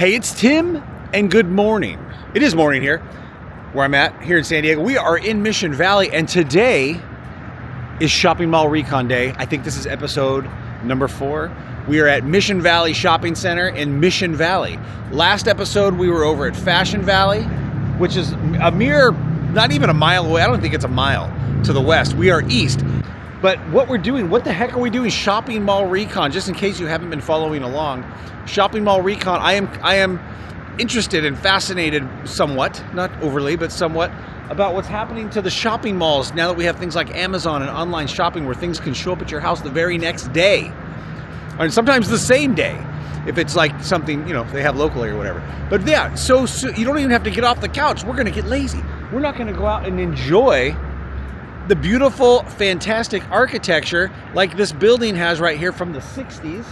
Hey, it's Tim, and good morning. It is morning here, where I'm at, here in San Diego. We are in Mission Valley, and today is Shopping Mall Recon Day. I think this is episode number 4. We are at Mission Valley Shopping Center in Mission Valley. Last episode, we were over at Fashion Valley, which is a mere, not even a mile away. I don't think it's a mile to the west. We are east. But what we're doing, what the heck are we doing? Shopping Mall Recon, just in case you haven't been following along. Shopping Mall Recon, I am interested and fascinated somewhat, not overly, but somewhat, about what's happening to the shopping malls now that we have things like Amazon and online shopping where things can show up at your house the very next day. And sometimes the same day, if it's like something, you know, they have locally or whatever. But yeah, so you don't even have to get off the couch. We're gonna get lazy. We're not gonna go out and enjoy the beautiful, fantastic architecture like this building has right here from the 60s.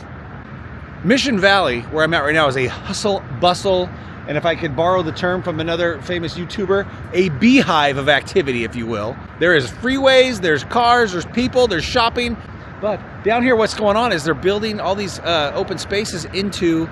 Mission Valley, where I'm at right now, is a hustle, bustle, and if I could borrow the term from another famous YouTuber, a beehive of activity, if you will. There is freeways, there's cars, there's people, there's shopping. But down here, what's going on is they're building all these open spaces into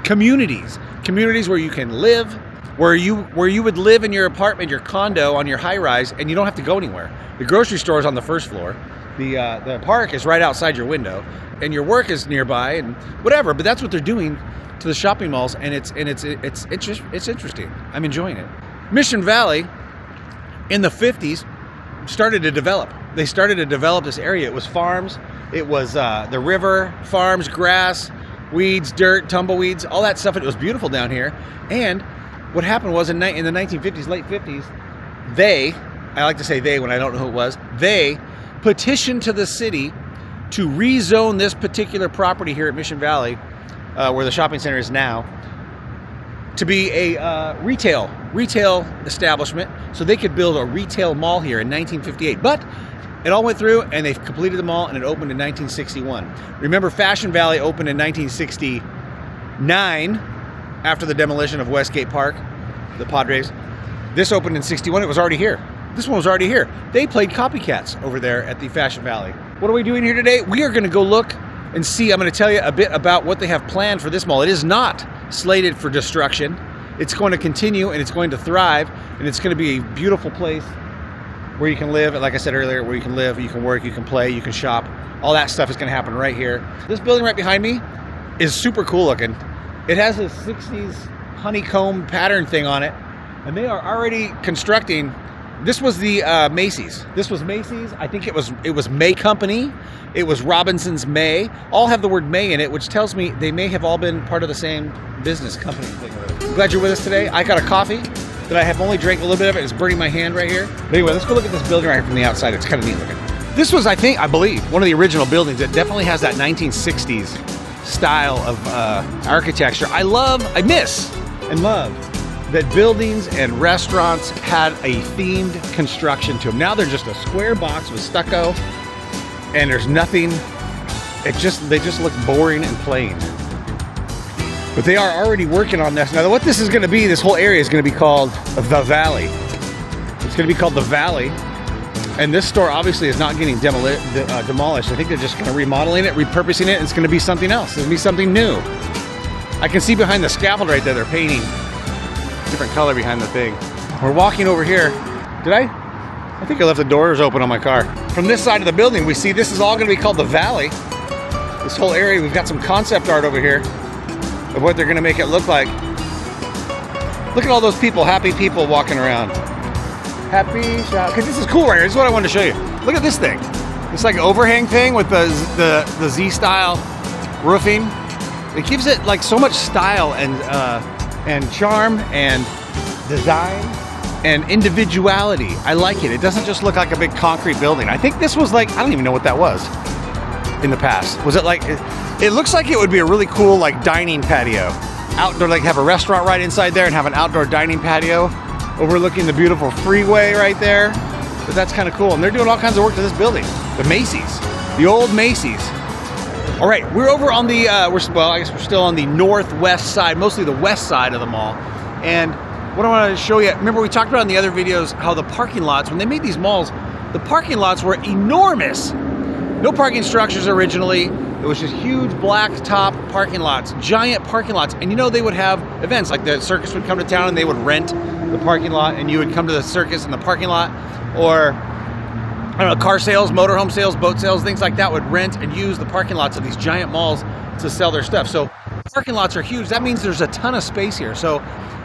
communities where you can live, where you would live in your apartment, your condo, on your high-rise, and you don't have to go anywhere. The grocery store is on the first floor. The park is right outside your window, and your work is nearby, and whatever. But that's what they're doing to the shopping malls, and it's interesting. I'm enjoying it. Mission Valley, in the 50s, started to develop. They started to develop this area. It was farms. It was the river, farms, grass, weeds, dirt, tumbleweeds, all that stuff. It was beautiful down here. And what happened was in the 1950s, late 50s, I like to say they when I don't know who it was, they petitioned to the city to rezone this particular property here at Mission Valley, where the shopping center is now, to be a retail establishment, so they could build a retail mall here in 1958. But it all went through, and they completed the mall, and it opened in 1961. Remember, Fashion Valley opened in 1969 after the demolition of Westgate Park, the Padres. This opened in 61. It was already here. This one was already here. They played copycats over there at the Fashion Valley. What are we doing here today? We are going to go look and see. I'm going to tell you a bit about what they have planned for this mall. It is not slated for destruction. It's going to continue, and it's going to thrive, and it's going to be a beautiful place where you can live. Like I said earlier, where you can live, you can work, you can play, you can shop. All that stuff is going to happen right here. This building right behind me is super cool looking. It has a 60s honeycomb pattern thing on it, and they are already constructing. This was the Macy's. This was Macy's. I think it was May Company. It was Robinson's May. All have the word May in it, which tells me they may have all been part of the same business company. I'm glad you're with us today. I got a coffee that I have only drank a little bit of it. It's burning my hand right here. But anyway, let's go look at this building right here from the outside. It's kind of neat looking. This was, I believe, one of the original buildings. It definitely has that 1960s style of architecture. I miss and love that buildings and restaurants had a themed construction to them. Now they're just a square box with stucco, and there's nothing. They just look boring and plain. But they are already working on this. Now, what this is going to be, this whole area is going to be called the Valley. It's going to be called the Valley. And this store obviously is not getting demolished. I think they're just kind of remodeling it, repurposing it, and it's going to be something else. It's going to be something new. I can see behind the scaffold right there, they're painting different color behind the thing. We're walking over here. I think I left the doors open on my car. From this side of the building, we see this is all going to be called the Valley. This whole area, we've got some concept art over here of what they're going to make it look like. Look at all those people, happy people walking around. Happy shop. Because this is cool right here. This is what I wanted to show you. Look at this thing. It's like an overhang thing with the Z-style roofing. It gives it like so much style and charm and design and individuality. I like it. It doesn't just look like a big concrete building. I think this was like, I don't even know what that was in the past. Was it like, it looks like it would be a really cool like dining patio. Outdoor, like have a restaurant right inside there and have an outdoor dining patio overlooking the beautiful freeway right there. But that's kind of cool. And they're doing all kinds of work to this building. The Macy's, the old Macy's. All right, we're over on the, I guess we're still on the northwest side, mostly the west side of the mall. And what I want to show you, remember we talked about in the other videos how the parking lots, when they made these malls, the parking lots were enormous. No parking structures originally. It was just huge black top parking lots, giant parking lots. And you know, they would have events, like the circus would come to town and they would rent the parking lot, and you would come to the circus in the parking lot. Or, I don't know, car sales, motorhome sales, boat sales, things like that would rent and use the parking lots of these giant malls to sell their stuff. So parking lots are huge. That means there's a ton of space here. So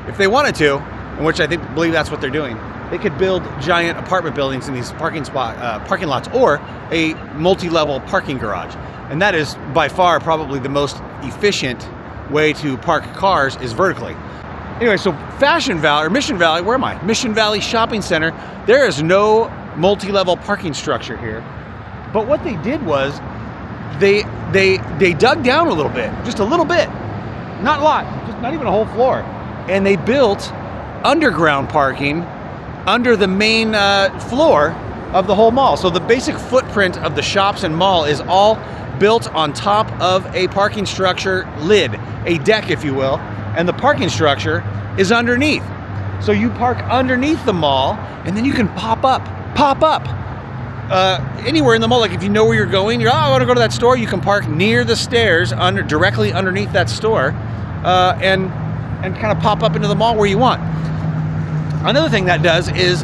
if they wanted to, in which I believe that's what they're doing, they could build giant apartment buildings in these parking lots, or a multi-level parking garage. And that is by far probably the most efficient way to park cars, is vertically. Anyway, so Fashion Valley, or Mission Valley, where am I? Mission Valley Shopping Center. There is no multi-level parking structure here. But what they did was they dug down a little bit, just a little bit, not a lot, just not even a whole floor. And they built underground parking under the main floor of the whole mall. So the basic footprint of the shops and mall is all built on top of a parking structure lid, a deck, if you will, and the parking structure is underneath. So you park underneath the mall, and then you can pop up anywhere in the mall. Like if you know where you're going, I want to go to that store, you can park near the stairs, directly underneath that store, and kind of pop up into the mall where you want. Another thing that does is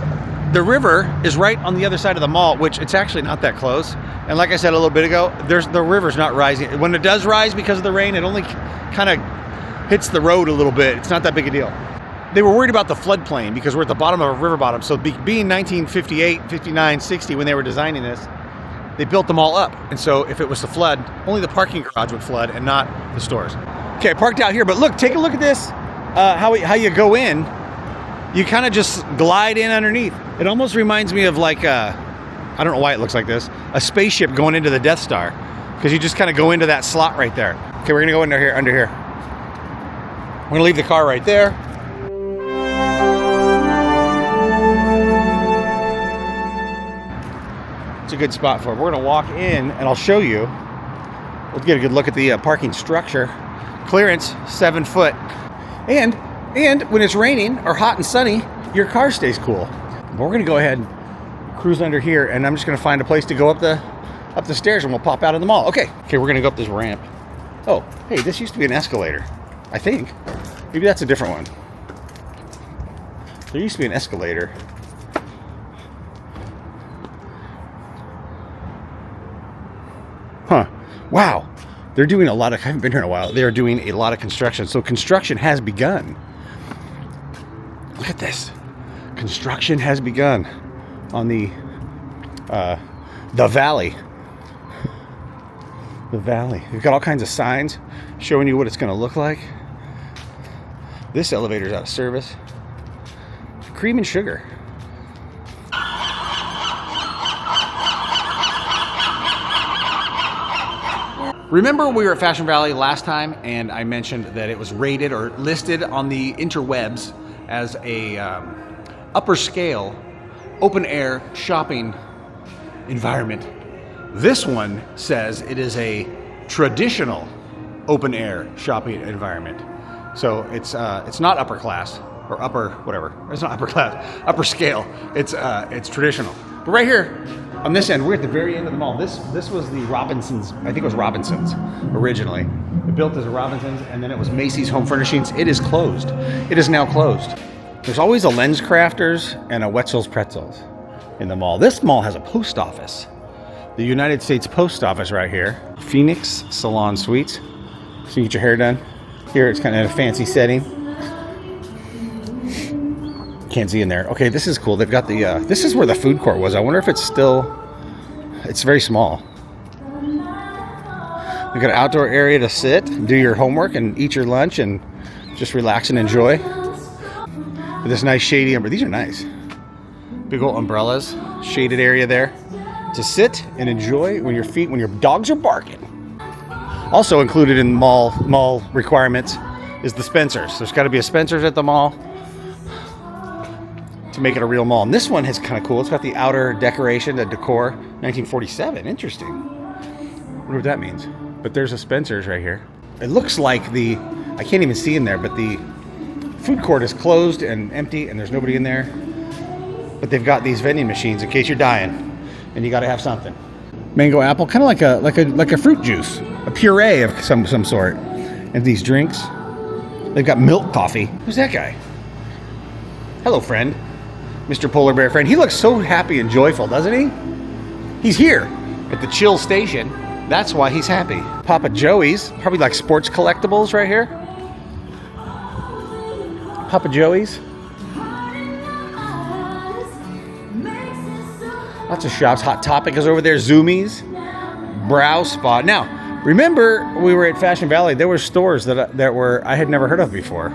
the river is right on the other side of the mall, which it's actually not that close. And like I said a little bit ago, the river's not rising. When it does rise because of the rain, it only kind of hits the road a little bit. It's not that big a deal. They were worried about the floodplain because we're at the bottom of a river bottom. So being 1958, 59, 60, when they were designing this, they built them all up. And so if it was to flood, only the parking garage would flood and not the stores. Okay, I parked out here, but look, take a look at this, how you go in. You kind of just glide in underneath. It almost reminds me of like I don't know why it looks like this, a spaceship going into the Death Star, because you just kind of go into that slot right there. Okay, we're gonna go under here. We're gonna leave the car right there. It's a good spot for it. We're gonna walk in and I'll show you. We'll get a good look at the parking structure. Clearance, 7 foot. And when it's raining or hot and sunny, your car stays cool. But we're gonna go ahead and cruise under here, and I'm just gonna find a place to go up the stairs, and we'll pop out of the mall. Okay, we're gonna go up this ramp. Oh, hey, this used to be an escalator, I think. Maybe that's a different one. There used to be an escalator. Huh, wow. They're doing a lot of, I haven't been here in a while, they're doing a lot of construction. So construction has begun. Look at this. Construction has begun on the valley. The valley. We've got all kinds of signs showing you what it's going to look like. This elevator's out of service. Cream and sugar. Remember we were at Fashion Valley last time, and I mentioned that it was rated or listed on the interwebs as a upper scale open air shopping environment. This one says it is a traditional open air shopping environment. So it's not upper class or upper whatever. It's not upper class, upper scale. It's traditional. But right here on this end, we're at the very end of the mall. This was the Robinsons. I think it was Robinsons originally. It built as a Robinsons, and then it was Macy's Home Furnishings. It is closed. It is now closed. There's always a Lens Crafters and a Wetzel's Pretzels in the mall. This mall has a post office. The United States Post Office right here. Phoenix Salon Suites. So you get your hair done. Here it's kind of in a fancy setting. Can't see in there. Okay, this is cool. They've got the, this is where the food court was. I wonder if it's still, it's very small. We've got an outdoor area to sit, do your homework, and eat your lunch, and just relax and enjoy. With this nice shady umbrella. These are nice. Big old umbrellas. Shaded area there to sit and enjoy when your dogs are barking. Also included in mall requirements is the Spencer's. There's got to be a Spencer's at the mall to make it a real mall. And this one is kind of cool. It's got the outer decoration, the decor, 1947. Interesting. I wonder what that means. But there's a Spencer's right here. It looks like I can't even see in there, but the food court is closed and empty, and there's nobody in there. But they've got these vending machines in case you're dying and you got to have something. Mango apple, kind of like a fruit juice, a puree of some sort. And these drinks, they've got milk coffee. Who's that guy? Hello, friend. Mr. Polar Bear friend. He looks so happy and joyful, doesn't he? He's here at the chill station. That's why he's happy. Papa Joey's, probably like sports collectibles right here. Papa Joey's. Lots of shops. Hot Topic is over there. Zoomies. Brow Spa. Now, remember we were at Fashion Valley. There were stores that I had never heard of before.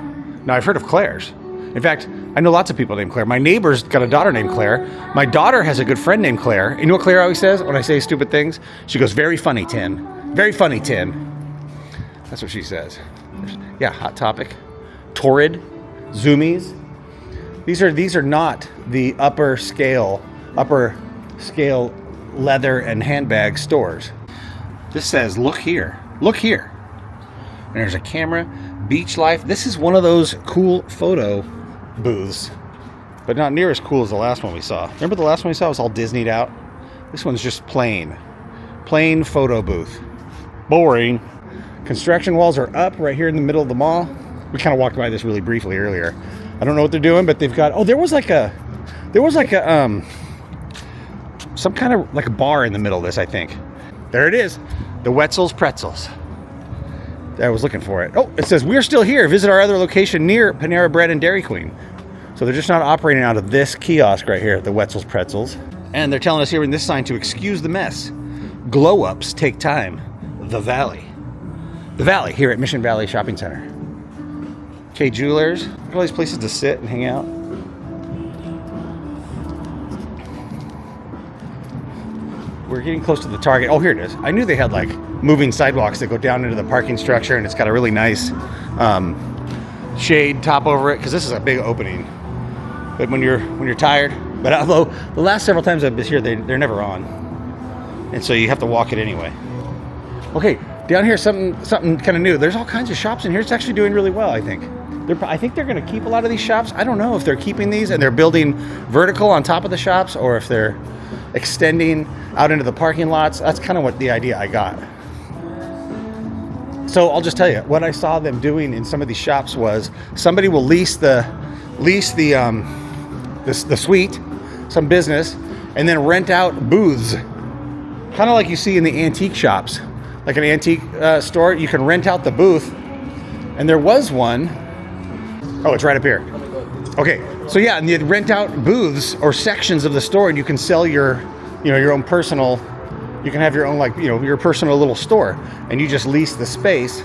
Now, I've heard of Claire's. In fact, I know lots of people named Claire. My neighbor's got a daughter named Claire. My daughter has a good friend named Claire. And you know what Claire always says when I say stupid things? She goes, very funny, Tim. Very funny, Tim. That's what she says. Yeah, Hot Topic. Torrid. Zoomies. These are not the upper scale leather and handbag stores. This says, look here. Look here. And there's a camera. Beach life. This is one of those cool photo booths, but not near as cool as the last one we saw. Remember the last one we saw was all Disneyed out? This one's just plain photo booth. Boring. Construction walls are up right here in the middle of the mall. We kind of walked by this really briefly earlier. I don't know what they're doing, but they've got, there was like a some kind of like a bar in the middle of this, I think. There it is. The Wetzel's Pretzels. I was looking for it. Oh, it says, we're still here. Visit our other location near Panera Bread and Dairy Queen. So they're just not operating out of this kiosk right here, the Wetzel's Pretzels. And they're telling us here in this sign to excuse the mess. Glow-ups take time. The Valley. The Valley here at Mission Valley Shopping Center. K Jewelers. Look at all these places to sit and hang out. We're getting close to the Target. Oh, here it is. I knew they had like moving sidewalks that go down into the parking structure, and it's got a really nice shade top over it because this is a big opening. But when you're tired, but although the last several times I've been here, they're never on, and so you have to walk it anyway. Okay, down here something kind of new. There's all kinds of shops in here. It's actually doing really well, I think. I think they're going to keep a lot of these shops. I don't know if they're keeping these and they're building vertical on top of the shops, or if they're extending out into the parking lots. That's kind of what the idea I got. So I'll just tell you what I saw them doing in some of these shops was somebody will lease the suite, some business, and then rent out booths, kind of like you see in the antique shops, like an antique store. You can rent out the booth, and there was one. Oh, it's right up here. Okay, so yeah, and you rent out booths or sections of the store, and you can sell your own personal. You can have your own, your personal little store, and you just lease the space.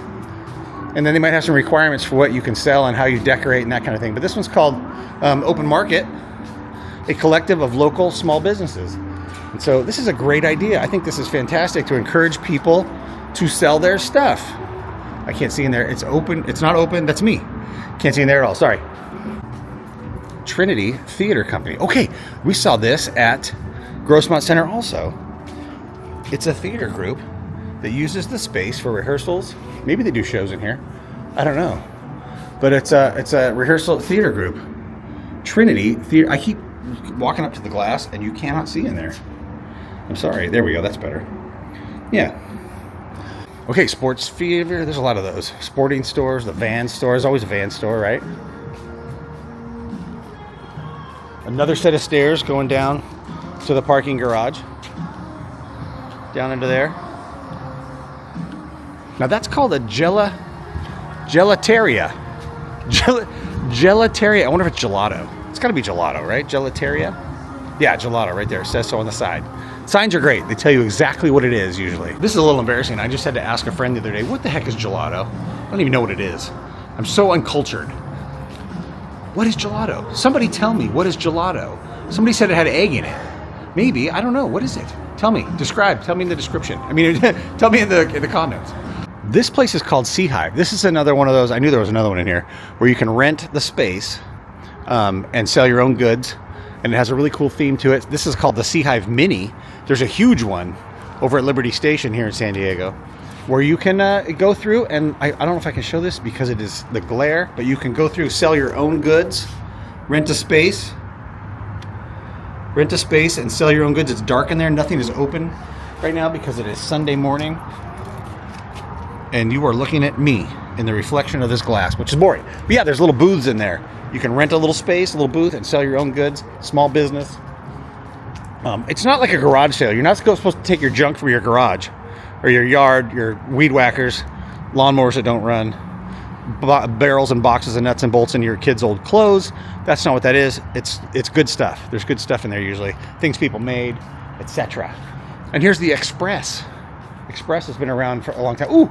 And then they might have some requirements for what you can sell and how you decorate and that kind of thing. But this one's called Open Market, a collective of local small businesses. And so this is a great idea. I think this is fantastic to encourage people to sell their stuff. I can't see in there. It's open. It's not open. That's me. Can't see in there at all. Sorry. Trinity Theater Company. Okay, we saw this at Grossmont Center also. It's a theater group that uses the space for rehearsals. Maybe they do shows in here. I don't know. But it's a rehearsal theater group. Trinity Theater. I keep walking up to the glass and you cannot see in there. I'm sorry. There we go. That's better. Yeah. Okay, Sports Fever. There's a lot of those. Sporting stores, the van store. There's always a van store, right? Another set of stairs going down to the parking garage. Down into there. Now that's called a gelateria. Gelateria. I wonder if it's gelato. It's got to be gelato, right? Gelateria? Yeah, gelato right there. It says so on the side. Signs are great. They tell you exactly what it is usually. This is a little embarrassing. I just had to ask a friend the other day, what the heck is gelato? I don't even know what it is. I'm so uncultured. What is gelato? Somebody tell me, what is gelato? Somebody said it had egg in it. Maybe. I don't know. What is it? Tell me. Describe. Tell me in the description. I mean, tell me in the comments. This place is called Sea Hive. This is another one of those. I knew there was another one in here where you can rent the space and sell your own goods. And it has a really cool theme to it. This is called the Sea Hive Mini. There's a huge one over at Liberty Station here in San Diego where you can go through, and I don't know if I can show this because it is the glare, but you can go through, sell your own goods, rent a space and sell your own goods. It's dark in there. Nothing is open. right now because it is Sunday morning and you are looking at me in the reflection of this glass, which is boring. But yeah, there's little booths in there. You can rent a little space, a little booth, and sell your own goods. Small business. It's not like a garage sale. You're not supposed to take your junk from your garage or your yard, your weed whackers, lawnmowers that don't run, barrels and boxes of nuts and bolts in your kids' old clothes. That's not what that is. It's good stuff. There's good stuff in there usually. Things people made, etc. And here's the Express. Express has been around for a long time. Ooh!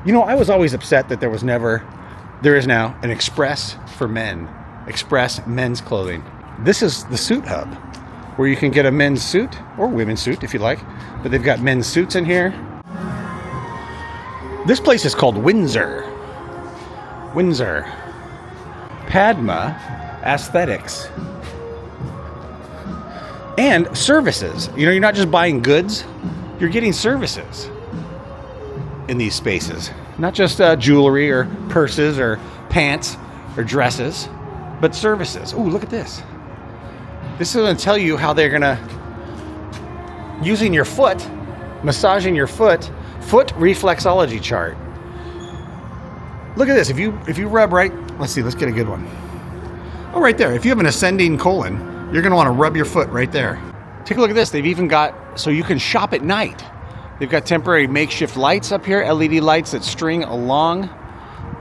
You know, I was always upset that there is now an Express for men. Express men's clothing. This is the Suit Hub, where you can get a men's suit or women's suit if you like, but they've got men's suits in here. This place is called Windsor. Padma Aesthetics. And services. You know, you're not just buying goods, you're getting services in these spaces. Not just jewelry or purses or pants or dresses, but services. Ooh, look at this. This is going to tell you how they're going to, using your foot, massaging your foot reflexology chart. Look at this. If you rub right, let's see, let's get a good one. Oh, right there. If you have an ascending colon, you're going to want to rub your foot right there. Take a look at this. They've even got, so you can shop at night. They've got temporary makeshift lights up here, LED lights that string along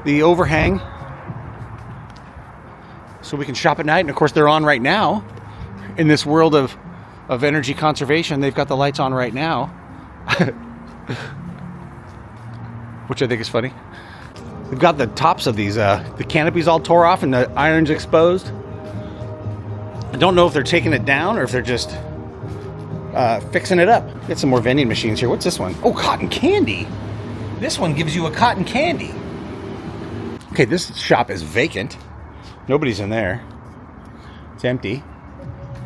the overhang. So we can shop at night. And of course, they're on right now. In this world of energy conservation, they've got the lights on right now. Which I think is funny. They've got the tops of these, the canopies all tore off and the irons exposed. I don't know if they're taking it down or if they're just fixing it up. Get some more vending machines here. What's this one? Oh, cotton candy. This one gives you a cotton candy. Okay, this shop is vacant. Nobody's in there. It's empty.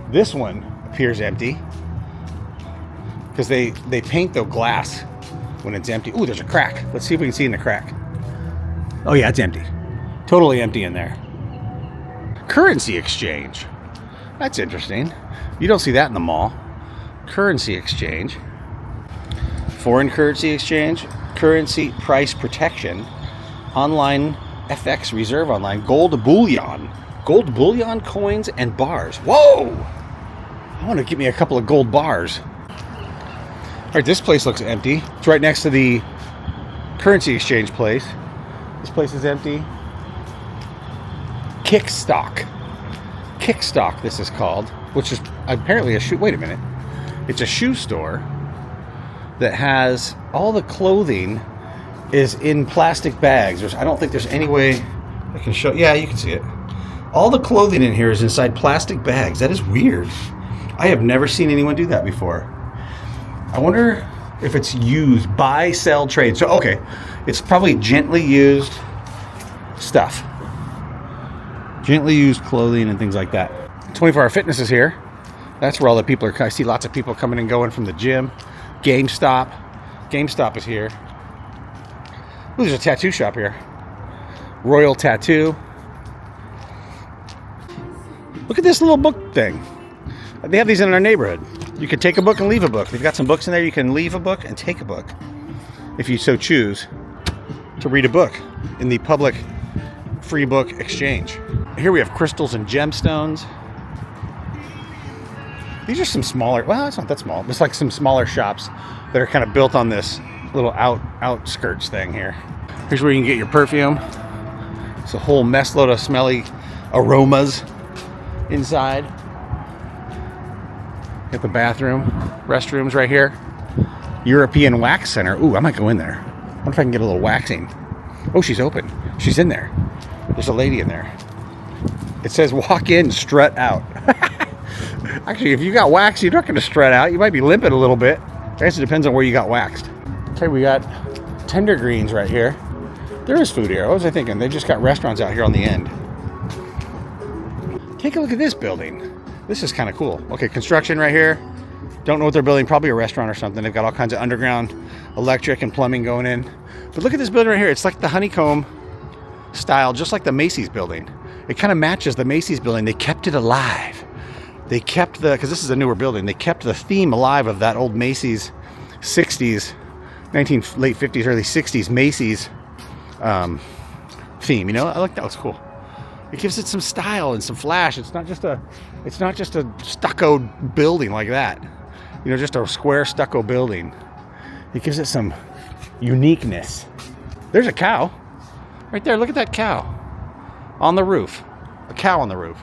This one appears empty because they paint the glass when it's empty. Ooh, there's a crack. Let's see if we can see in the crack. Oh yeah, it's empty. Totally empty in there. Currency exchange. That's interesting. You don't see that in the mall. Currency exchange. Foreign currency exchange. Currency price protection. Online FX reserve online. Gold bullion. Gold bullion coins and bars. Whoa! I want to get me a couple of gold bars. All right, this place looks empty. It's right next to the currency exchange place. This place is empty. Kickstock. Kickstock, this is called, which is apparently a shoe. Wait a minute. It's a shoe store that has all the clothing is in plastic bags. I don't think there's any way I can show. Yeah, you can see it. All the clothing in here is inside plastic bags. That is weird. I have never seen anyone do that before. I wonder if it's used, buy, sell, trade. So, okay, it's probably gently used stuff. Gently used clothing and things like that. 24-Hour Fitness is here. That's where all the people are. I see lots of people coming and going from the gym. GameStop. GameStop is here. Ooh, there's a tattoo shop here. Royal Tattoo. Look at this little book thing. They have these in our neighborhood. You can take a book and leave a book. They've got some books in there. You can leave a book and take a book if you so choose to read a book in the public free book exchange. Here we have crystals and gemstones. These are some smaller, well, it's not that small. It's like some smaller shops that are kind of built on this little outskirts thing here. Here's where you can get your perfume. It's a whole mess load of smelly aromas inside. Get the bathroom, restrooms right here. European Wax Center. Ooh, I might go in there. I wonder if I can get a little waxing. Oh, she's open. She's in there. There's a lady in there. It says walk in, strut out. Actually, if you got waxed, you're not going to strut out. You might be limping a little bit. I guess it depends on where you got waxed. Okay, we got tender greens right here. There is food here. What was I thinking? They just got restaurants out here on the end. Take a look at this building. This is kind of cool. Okay, construction right here. Don't know what they're building. Probably a restaurant or something. They've got all kinds of underground electric and plumbing going in. But look at this building right here. It's like the honeycomb style, just like the Macy's building. It kind of matches the Macy's building. They kept it alive. They kept because this is a newer building, they kept the theme alive of that old Macy's 60s, late 50s, early 60s Macy's theme. You know, I like that. Looks cool. It gives it some style and some flash. It's not just a stucco building like that. You know, just a square stucco building. It gives it some uniqueness. There's a cow right there. Look at that cow on the roof. A cow on the roof.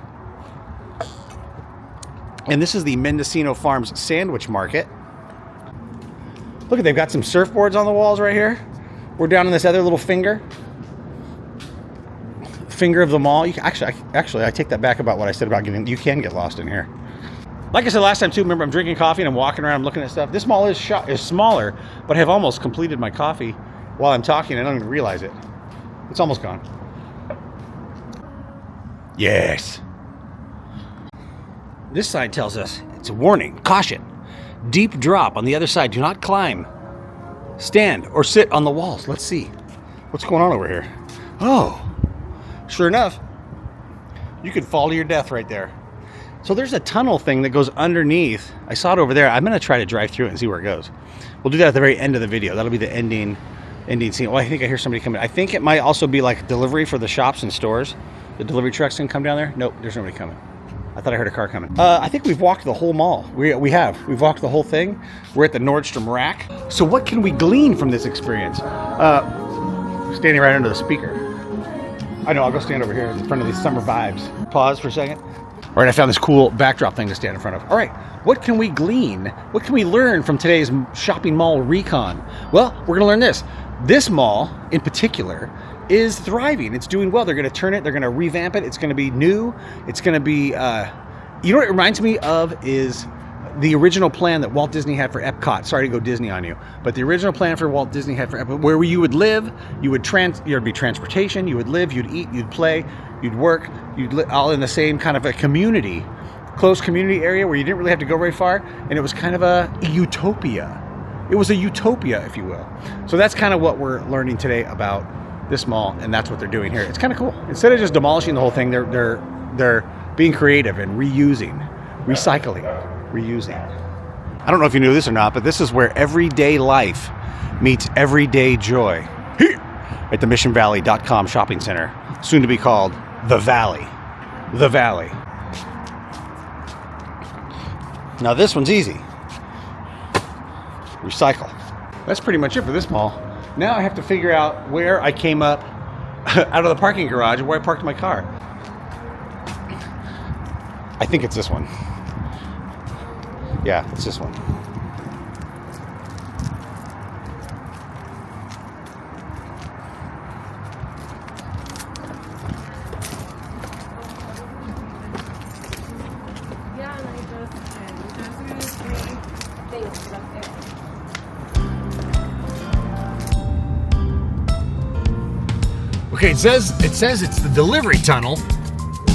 And this is the Mendocino Farms Sandwich Market. Look, they've got some surfboards on the walls right here. We're down in this other little finger of the mall. Actually, I take that back about what I said about getting. You can get lost in here. Like I said last time too. Remember, I'm drinking coffee and I'm walking around, I'm looking at stuff. This mall is smaller, but I have almost completed my coffee while I'm talking. I don't even realize it. It's almost gone. Yes. This sign tells us it's a warning, caution, deep drop on the other side. Do not climb, stand, or sit on the walls. Let's see what's going on over here. Oh, sure enough, you could fall to your death right there. So there's a tunnel thing that goes underneath. I saw it over there. I'm going to try to drive through it and see where it goes. We'll do that at the very end of the video. That'll be the ending scene. Oh, I think I hear somebody coming. I think it might also be like delivery for the shops and stores. The delivery trucks can come down there. Nope, there's nobody coming. I thought I heard a car coming. I think we've walked the whole mall. We've walked the whole thing. We're at the Nordstrom rack. So what can we glean from this experience? Standing right under the speaker. I know, I'll go stand over here in front of these summer vibes. Pause for a second. All right, I found this cool backdrop thing to stand in front of. All right, what can we glean? What can we learn from today's Shopping Mall Recon? Well, we're gonna learn this. This mall, in particular, is thriving. It's doing well. They're gonna turn it, they're gonna revamp it. It's gonna be new. It's gonna be, you know what it reminds me of is the original plan that Walt Disney had for Epcot. Sorry to go Disney on you, but the original plan for Walt Disney had for Epcot, where you would live, there'd be transportation, you would live, you'd eat, you'd play, you'd work, you'd live all in the same kind of a community, close community area where you didn't really have to go very far, and it was kind of a utopia. It was a utopia, if you will. So that's kind of what we're learning today about this mall, and that's what they're doing here. It's kind of cool. Instead of just demolishing the whole thing, they're being creative and reusing, recycling, reusing. I don't know if you knew this or not, but this is where everyday life meets everyday joy. Here at the MissionValley.com shopping center, soon to be called The Valley. The Valley. Now this one's easy. Recycle. That's pretty much it for this mall. Now I have to figure out where I came up out of the parking garage and where I parked my car. I think it's this one. Yeah, it's this one. Yeah, and I just things up there. Okay, it says it's the delivery tunnel.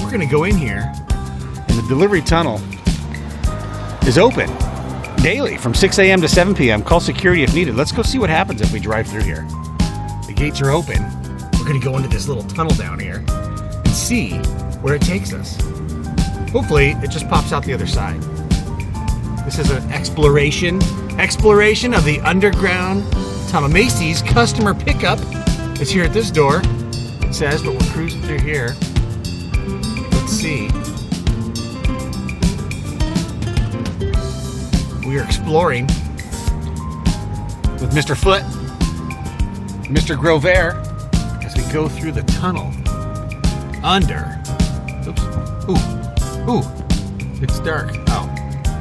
We're gonna go in here, and the delivery tunnel is open daily from 6 a.m. to 7 p.m. Call security if needed. Let's go see what happens if we drive through here. The gates are open. We're gonna go into this little tunnel down here and see where it takes us. Hopefully, it just pops out the other side. This is an exploration of the underground tunnel. Macy's customer pickup is here at this door. It says, but we're cruising through here. Let's see. We are exploring with Mr. Foot, Mr. Grover, as we go through the tunnel under. Oops. Ooh. It's dark. Oh.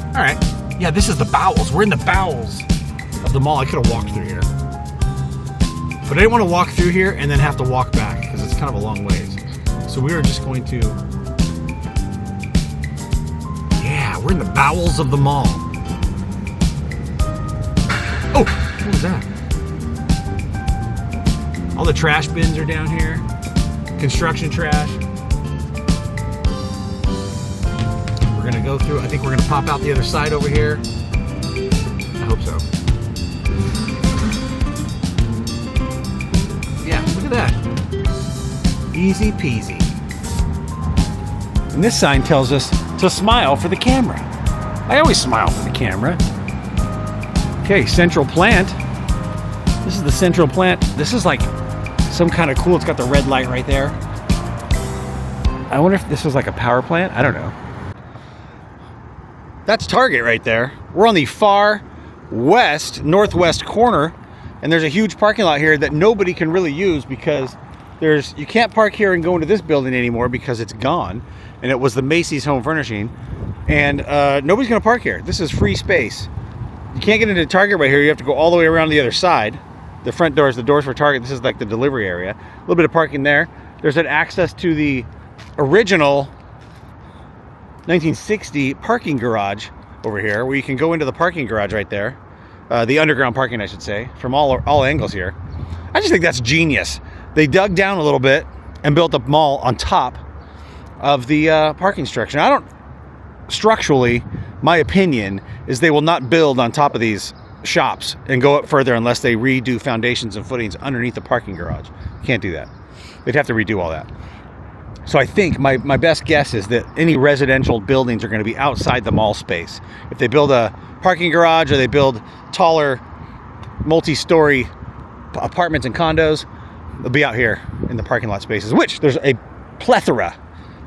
All right. Yeah, this is the bowels. We're in the bowels of the mall. I could have walked through here. But I didn't want to walk through here and then have to walk back because it's kind of a long ways. So we are just going to... Yeah, we're in the bowels of the mall. Oh, what was that? All the trash bins are down here. Construction trash. We're going to go through. I think we're going to pop out the other side over here. I hope so. Yeah, look at that. Easy peasy. And this sign tells us to smile for the camera. I always smile for the camera. Okay, central plant. This is the central plant. This is like some kind of cool, it's got the red light right there. I wonder if this was like a power plant. I don't know. That's Target right there. We're on the far west, northwest corner, and there's a huge parking lot here that nobody can really use because you can't park here and go into this building anymore because it's gone, and it was the Macy's Home Furnishing, and nobody's gonna park here. This is free space. You can't get into Target right here. You have to go all the way around the other side. The front doors, the doors for Target. This is like the delivery area. A little bit of parking there. There's an access to the original 1960 parking garage over here, where you can go into the parking garage right there. The underground parking, I should say, from all angles here. I just think that's genius. They dug down a little bit and built a mall on top of the parking structure. Structurally, my opinion is they will not build on top of these shops and go up further unless they redo foundations and footings underneath the parking garage. Can't do that. They'd have to redo all that. So I think my best guess is that any residential buildings are going to be outside the mall space. If they build a parking garage or they build taller multi-story apartments and condos, they'll be out here in the parking lot spaces, which there's a plethora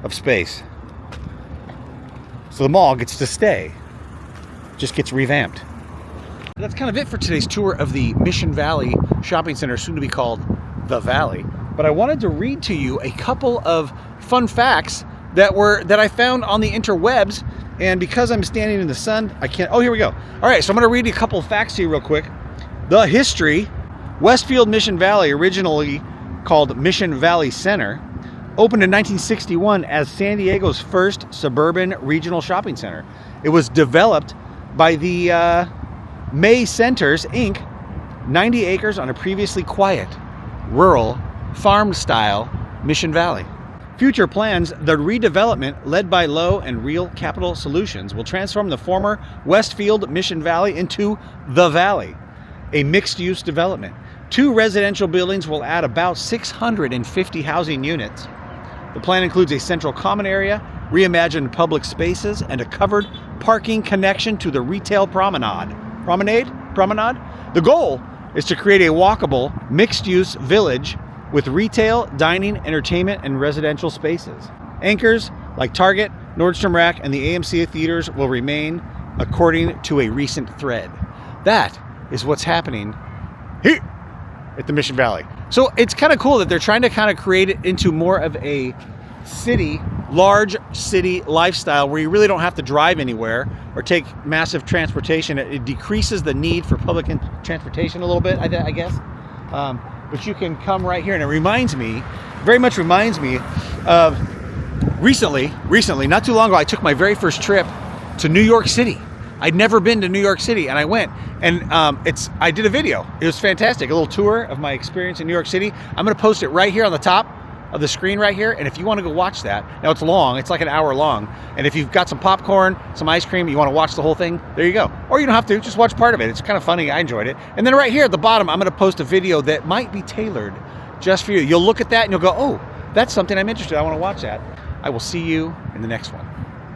of space. So the mall gets to stay, just gets revamped. That's kind of it for today's tour of the Mission Valley Shopping Center, soon to be called The Valley. But I wanted to read to you a couple of fun facts that I found on the interwebs, and because I'm standing in the sun, I can't. Oh, here we go. All right, so I'm going to read a couple of facts to you real quick. The history: Westfield Mission Valley, originally called Mission Valley Center, opened in 1961 as San Diego's first suburban regional shopping center. It was developed by the May Centers, Inc., 90 acres on a previously quiet, rural, farm-style Mission Valley. Future plans: the redevelopment led by Low and Real Capital Solutions will transform the former Westfield Mission Valley into The Valley, a mixed-use development. 2 residential buildings will add about 650 housing units. The plan includes a central common area, reimagined public spaces, and a covered parking connection to the retail promenade. The goal is to create a walkable, mixed-use village with retail, dining, entertainment, and residential spaces. Anchors like Target, Nordstrom Rack, and the AMC theaters will remain, according to a recent thread. That is what's happening here at the Mission Valley. So it's kind of cool that they're trying to kind of create it into more of a city, large city lifestyle where you really don't have to drive anywhere or take massive transportation. It decreases the need for public transportation a little bit, I guess. But you can come right here, and it very much reminds me of recently, not too long ago, I took my very first trip to New York City. I'd never been to New York City, and I went, and I did a video. It was fantastic, a little tour of my experience in New York City. I'm gonna post it right here on the top of the screen right here, and if you want to go watch that, now it's long, it's like an hour long, and if you've got some popcorn, some ice cream, you want to watch the whole thing, there you go. Or you don't have to, just watch part of it. It's kind of funny, I enjoyed it. And then right here at the bottom, I'm going to post a video that might be tailored just for you. You'll look at that and you'll go, oh, that's something I'm interested in, I want to watch that. I will see you in the next one.